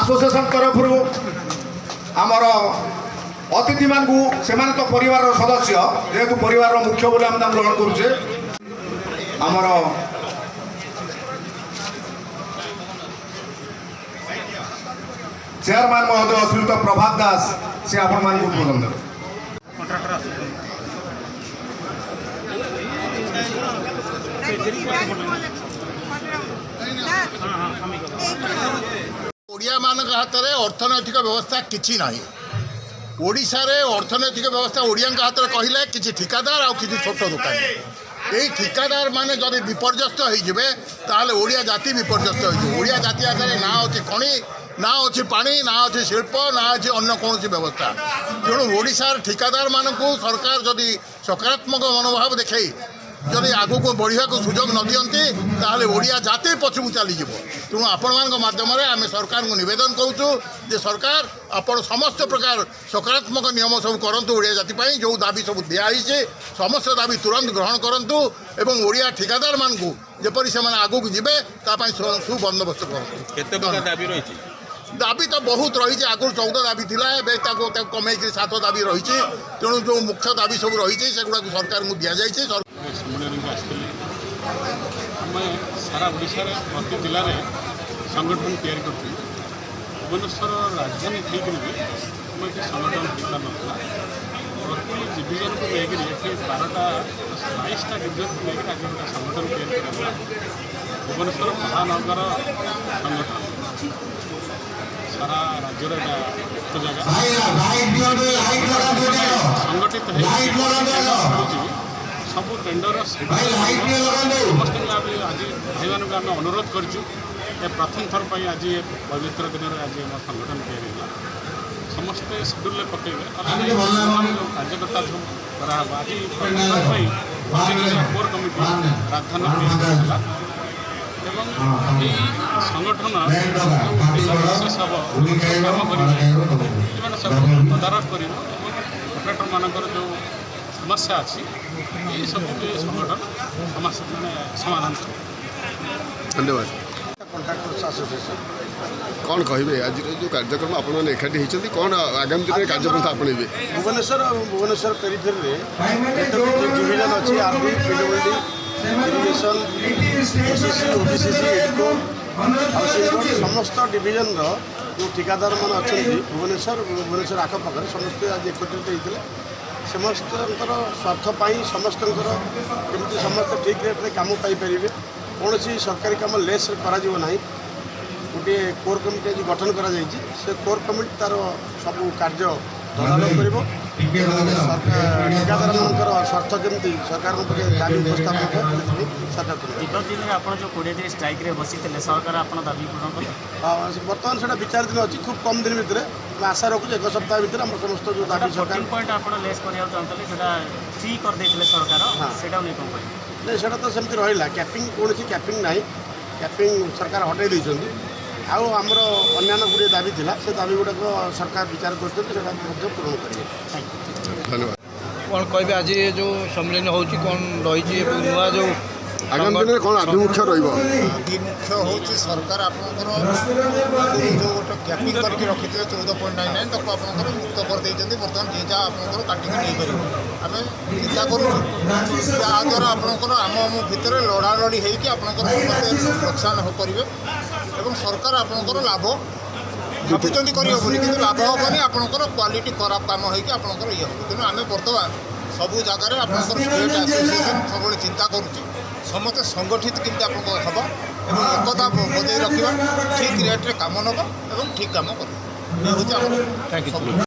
association तरफ आमर अतिथि मान से परिवार सदस्य जेहेतु परिवार मुख्य बोले आम ग्रहण करुचे आमर चेयरमैन महोदय श्रीयुक्त प्रभात दास से आपण मान बोलन ओडिया मान हाथ में अर्थनैतिक व्यवस्था किसी ना ओडिशा रे अर्थनैतिक व्यवस्था ओडिया हाथ में कहले किसी ठिकादार आ किसी छोट दुकान यही ठिकादार माने जब विपर्यस्त हो ओडिया जाति विपर्यस्त ओडिया जाति आगे ना अच्छी खनि ना अच्छी पानी ना अच्छी शिल्प ना अच्छी अन्य कौन व्यवस्था तेणु ओडिशार ठिकादार मानक सरकार जदि सकारात्मक मनोभाव देखे जदि आगू को बढ़िया को सुजोग न दियंती ताहले ओडिया जाति पछकू चलीज तेणु आपण मान मध्यम आम सरकार को निवेदन करूँ जे सरकार आपण समस्त प्रकार सकारात्मक नियम सब करूँ ओडिया जाति जो दाबी सब दिखाई समस्त दाबी तुरंत ग्रहण करूँ एवं ओडिया ठिकादार मान को जपरी से आगू को जीवे सुबंदोबस्त करूँ दाबी तो बहुत रही आगुरी 14 दाबी थी कमे 7 दाबी रही तेणु जो मुख्य दाबी सब रही सेगुड़ा सरकार को दि जाए सारा ओडिशा प्रति जिले में संगठन तैयारी कर भुवनेश्वर राजधानी ठीक भी आम ये संगठन ठीक ना प्रति डिविजन को लेकर 12टा 22टा डिविजन को लेकर आज गोटे संगठन तैयारी करा भुवनेश्वर महानगर संगठन सारा राज्य जगह संगठित सब टेंडर समस्त आज भाई मानक आम अनुरोध करूँ प्रथम थर पर आज पवित्र दिन में आज संगठन तैयारी समस्ते शेड्यूल पकेबे कार्यकर्ता सब कराब आज कोर कमिटी प्राधान्य एवं संगठन विशेष हम कम सब तदारख कर ऑपरेटर मानकर जो समस्या अच्छी ये सब संगठन माने समाधान धन्यवाद कॉन्ट्रैक्टर्स एसोसिएशन कौन कहे आज जो कार्यक्रम आपने एकाठी होती कौन आगामी दिन में कार्यपंथा आपणेबे भुवनेश्वर पेरिफेरी डिविजन अच्छी RB PWD irrigation ACC OBCC IDCO housing समस्त डिविजन जो ठिकादार मान अच्छा भुवनेश्वर आखपाखे समस्ते आज एकत्रित होते समस्त स्वार्थपाई समस्त जमी समस्त ठीक रेट्रे कम पाइपर कौन सरकारी कम लेस करा गोटे कोर कमिटी आज गठन करा से कोर कमिटी तार सब कार्य तदारख कर ठिकादार मान स्वार्थ जमी सरकार दाबी उपस्थापन विगत दिन में आप जो 20 दिन स्ट्राइक रे बसी सरकार आप दाबी पूर्ण कले बर्तमान से विचार दिन अच्छी खूब कम दिन भितर आशा रखुचे 1 सप्ताह भितर आम समस्त जो दाबी सरकार पॉइंट आप लेस करते फ्री कर सरकार नहीं से तो सेमती रहा कैपिंग कौन कैपिंग ना कैपिंग सरकार हटाई देती आउ आमर अन्य गुड़े दाबी था से दाबी गुड़ाक सरकार विचार कर पूरण करेंगे धन्यवाद कौन कहे आज जो सम्मेलन हो कौन रही नुआ जो आगामी दिन में कौन आभिमुख्य आभिमुख्य हूँ सरकार आपंकर जो गोटे कैपिंग करके रखी थे 14.99 तक आप मुक्त करदे बर्तमान जी जहाँ आप काटिक नहीं पार आम चिंता करूँ याद्वारा आपंकर आम भितर लड़ा लड़ी होकर समस्ते प्रोत्साहन करेंगे और सरकार आपंकर लाभ भावुं कर लाभ हेनी आपंकर क्वालिटी खराब काम होकर ये हम तेणु आम बर्तमान सबू जगार आप स्टेट एसोसिएशन सब चिंता करुचे समस्त संगठित केमती हम एवं एकता बजाय रखा ठीक रेट्रे कम नब और ठीक कम कर